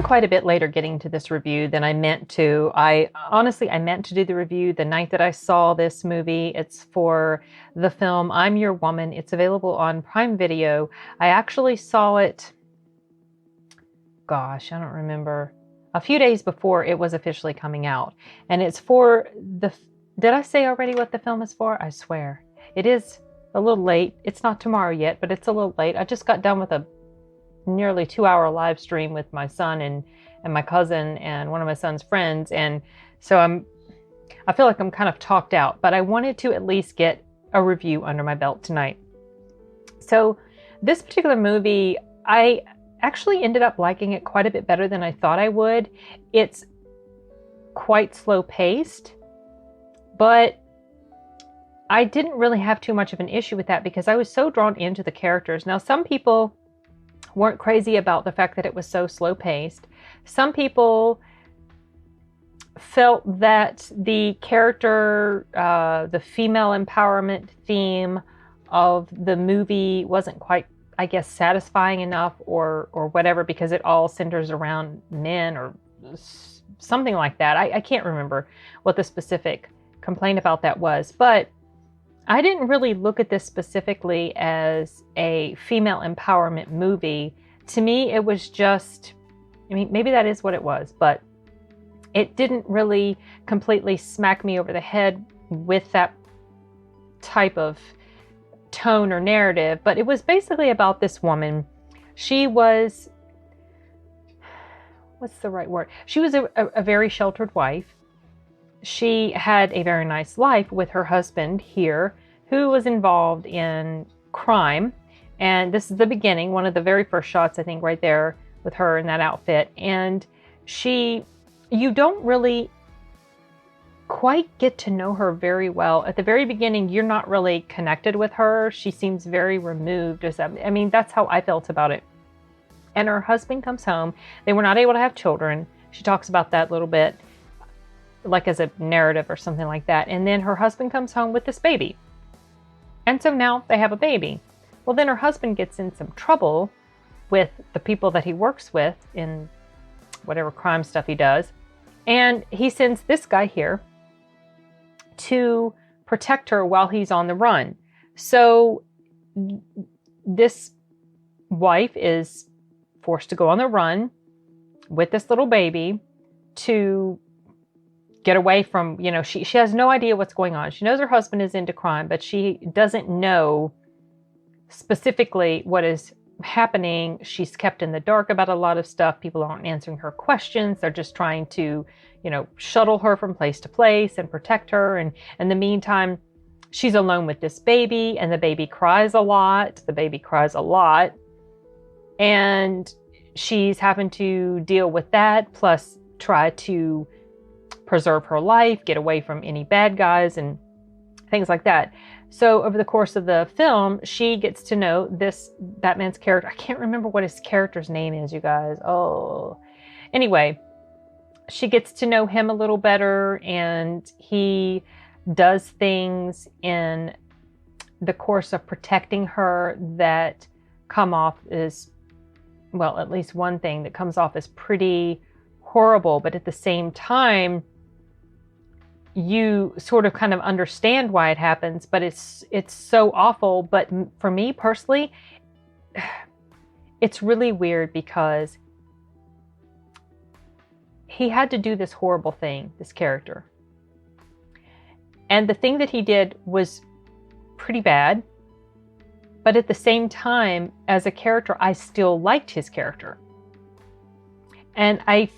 quite a bit later getting to this review than I meant to. I meant to do the review the night that I saw this movie. It's for the film I'm Your Woman. It's available on Prime Video. I actually saw it, gosh, I don't remember, a few days before it was officially coming out. And it's for did I say already what the film is for? I swear. It is a little late. It's not tomorrow yet, but it's a little late. I just got done with a nearly 2-hour live stream with my son and my cousin and one of my son's friends. And so I feel like I'm kind of talked out, but I wanted to at least get a review under my belt tonight. So this particular movie, I actually ended up liking it quite a bit better than I thought I would. It's quite slow paced, but I didn't really have too much of an issue with that because I was so drawn into the characters. Now, some people weren't crazy about the fact that it was so slow paced. Some people felt that the character, the female empowerment theme of the movie wasn't quite, I guess, satisfying enough or whatever, because it all centers around men or something like that. I can't remember what the specific complaint about that was, but I didn't really look at this specifically as a female empowerment movie. To me, it was just, I mean, maybe that is what it was, but it didn't really completely smack me over the head with that type of tone or narrative. But it was basically about this woman. She was, what's the right word? She was a very sheltered wife. She had a very nice life with her husband here, who was involved in crime. And this is the beginning, one of the very first shots, I think, right there with her in that outfit. And you don't really quite get to know her very well. At the very beginning, you're not really connected with her. She seems very removed. I mean, that's how I felt about it. And her husband comes home. They were not able to have children. She talks about that a little bit, like as a narrative or something like that. And then her husband comes home with this baby. And so now they have a baby. Well, then her husband gets in some trouble with the people that he works with in whatever crime stuff he does. And he sends this guy here to protect her while he's on the run. So this wife is forced to go on the run with this little baby to get away from, she has no idea what's going on. She knows her husband is into crime, but she doesn't know specifically what is happening. She's kept in the dark about a lot of stuff. People aren't answering her questions. They're just trying to, shuttle her from place to place and protect her. And in the meantime, she's alone with this baby, and the baby cries a lot. And she's having to deal with that, plus try to preserve her life, get away from any bad guys and things like that. So over the course of the film, she gets to know that man's character. I can't remember what his character's name is, you guys. Oh, anyway, she gets to know him a little better, and he does things in the course of protecting her that come off as, well, at least one thing that comes off as pretty horrible, but at the same time, you sort of kind of understand why it happens, but it's so awful. But for me personally, it's really weird because he had to do this horrible thing, this character. And the thing that he did was pretty bad. But at the same time, as a character, I still liked his character. And I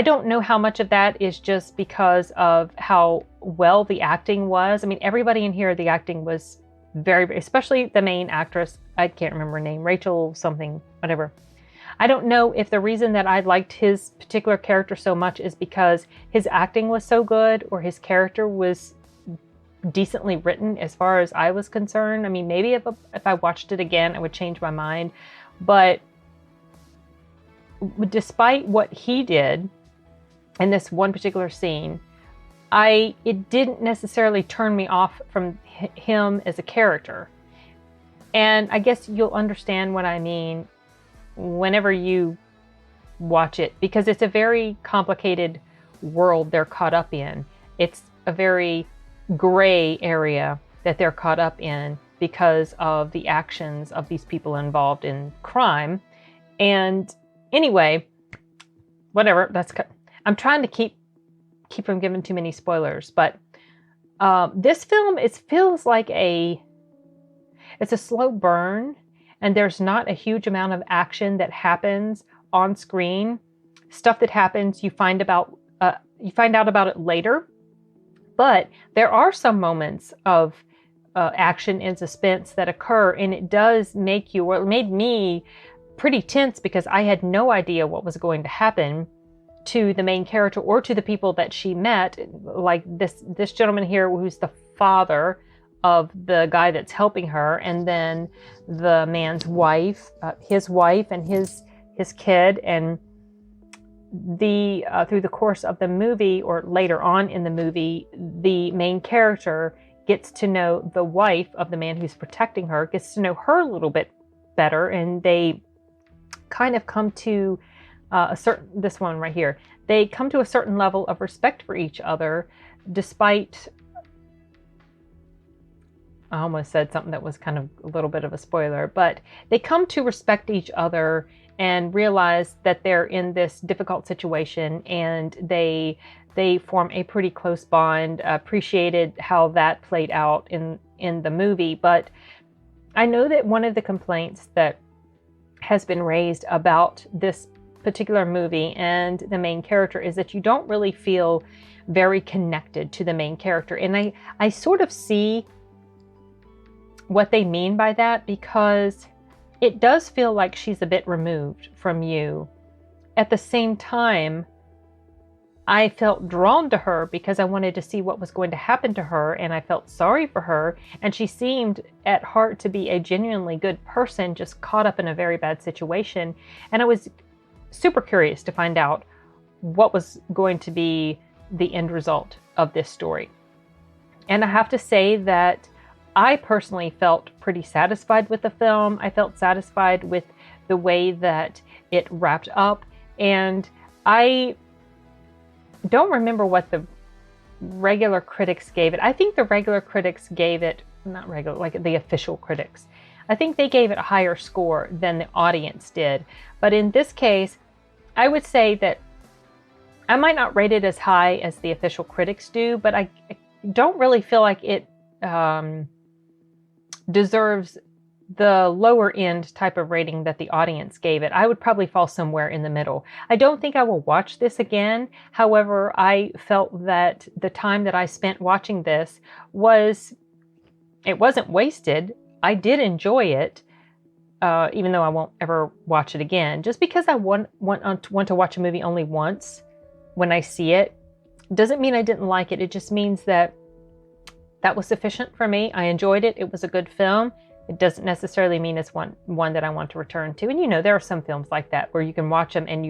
don't know how much of that is just because of how well the acting was. I mean, everybody in here, the acting was very, very, especially the main actress. I can't remember her name, Rachel something, whatever. I don't know if the reason that I liked his particular character so much is because his acting was so good, or his character was decently written as far as I was concerned. I mean, maybe if I watched it again, I would change my mind. But despite what he did in this one particular scene, it didn't necessarily turn me off from him as a character. And I guess you'll understand what I mean whenever you watch it, because it's a very complicated world they're caught up in. It's a very gray area that they're caught up in because of the actions of these people involved in crime. And anyway, whatever, I'm trying to keep from giving too many spoilers, but this film, it feels like it's a slow burn, and there's not a huge amount of action that happens on screen. Stuff that happens, you find out about it later, but there are some moments of action and suspense that occur, and it does make you, or it made me pretty tense, because I had no idea what was going to happen to the main character or to the people that she met, like this gentleman here who's the father of the guy that's helping her, and then the man's wife, his wife and his kid. And through the course of the movie, or later on in the movie, the main character gets to know the wife of the man who's protecting her, gets to know her a little bit better, and they kind of come to this one right here, they come to a certain level of respect for each other, despite, I almost said something that was kind of a little bit of a spoiler, but they come to respect each other and realize that they're in this difficult situation, and they form a pretty close bond. Appreciated how that played out in the movie. But I know that one of the complaints that has been raised about this particular movie and the main character is that you don't really feel very connected to the main character. And I sort of see what they mean by that, because it does feel like she's a bit removed from you. At the same time, I felt drawn to her because I wanted to see what was going to happen to her, and I felt sorry for her, and she seemed at heart to be a genuinely good person, just caught up in a very bad situation. And I was super curious to find out what was going to be the end result of this story. And I have to say that I personally felt pretty satisfied with the film. I felt satisfied with the way that it wrapped up, and I don't remember what the regular critics gave it. I think the regular critics gave it, not regular, like the official critics, I think they gave it a higher score than the audience did. But in this case, I would say that I might not rate it as high as the official critics do, but I don't really feel like it deserves the lower end type of rating that the audience gave it. I would probably fall somewhere in the middle. I don't think I will watch this again. However, I felt that the time that I spent watching this it wasn't wasted. I did enjoy it, even though I won't ever watch it again. Just because I want to watch a movie only once when I see it doesn't mean I didn't like it. It just means that was sufficient for me. I enjoyed it. It was a good film. It doesn't necessarily mean it's one that I want to return to. And there are some films like that where you can watch them and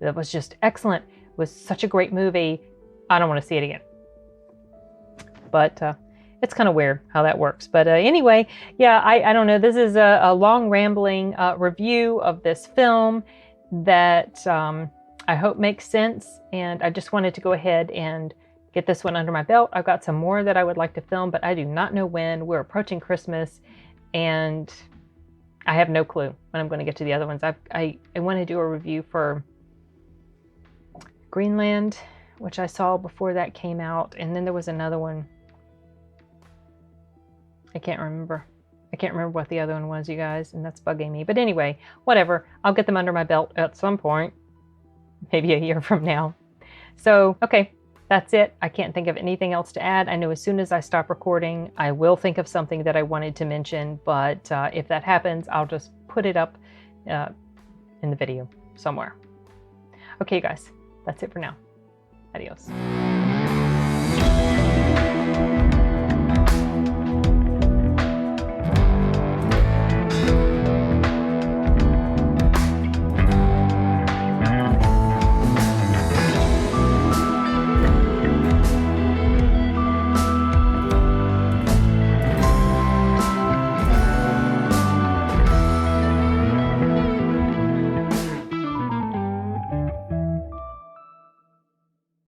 that was just excellent. It was such a great movie. I don't want to see it again. But it's kind of weird how that works. But anyway, yeah, I don't know. This is a long rambling review of this film that I hope makes sense. And I just wanted to go ahead and get this one under my belt. I've got some more that I would like to film, but I do not know when. We're approaching Christmas, and I have no clue when I'm going to get to the other ones. I want to do a review for Greenland, which I saw before that came out, and then there was another one. I can't remember what the other one was, you guys, and that's bugging me. But anyway, whatever. I'll get them under my belt at some point, maybe a year from now. So, okay. That's it. I can't think of anything else to add. I know as soon as I stop recording, I will think of something that I wanted to mention, but if that happens, I'll just put it up in the video somewhere. Okay, guys, that's it for now. Adios.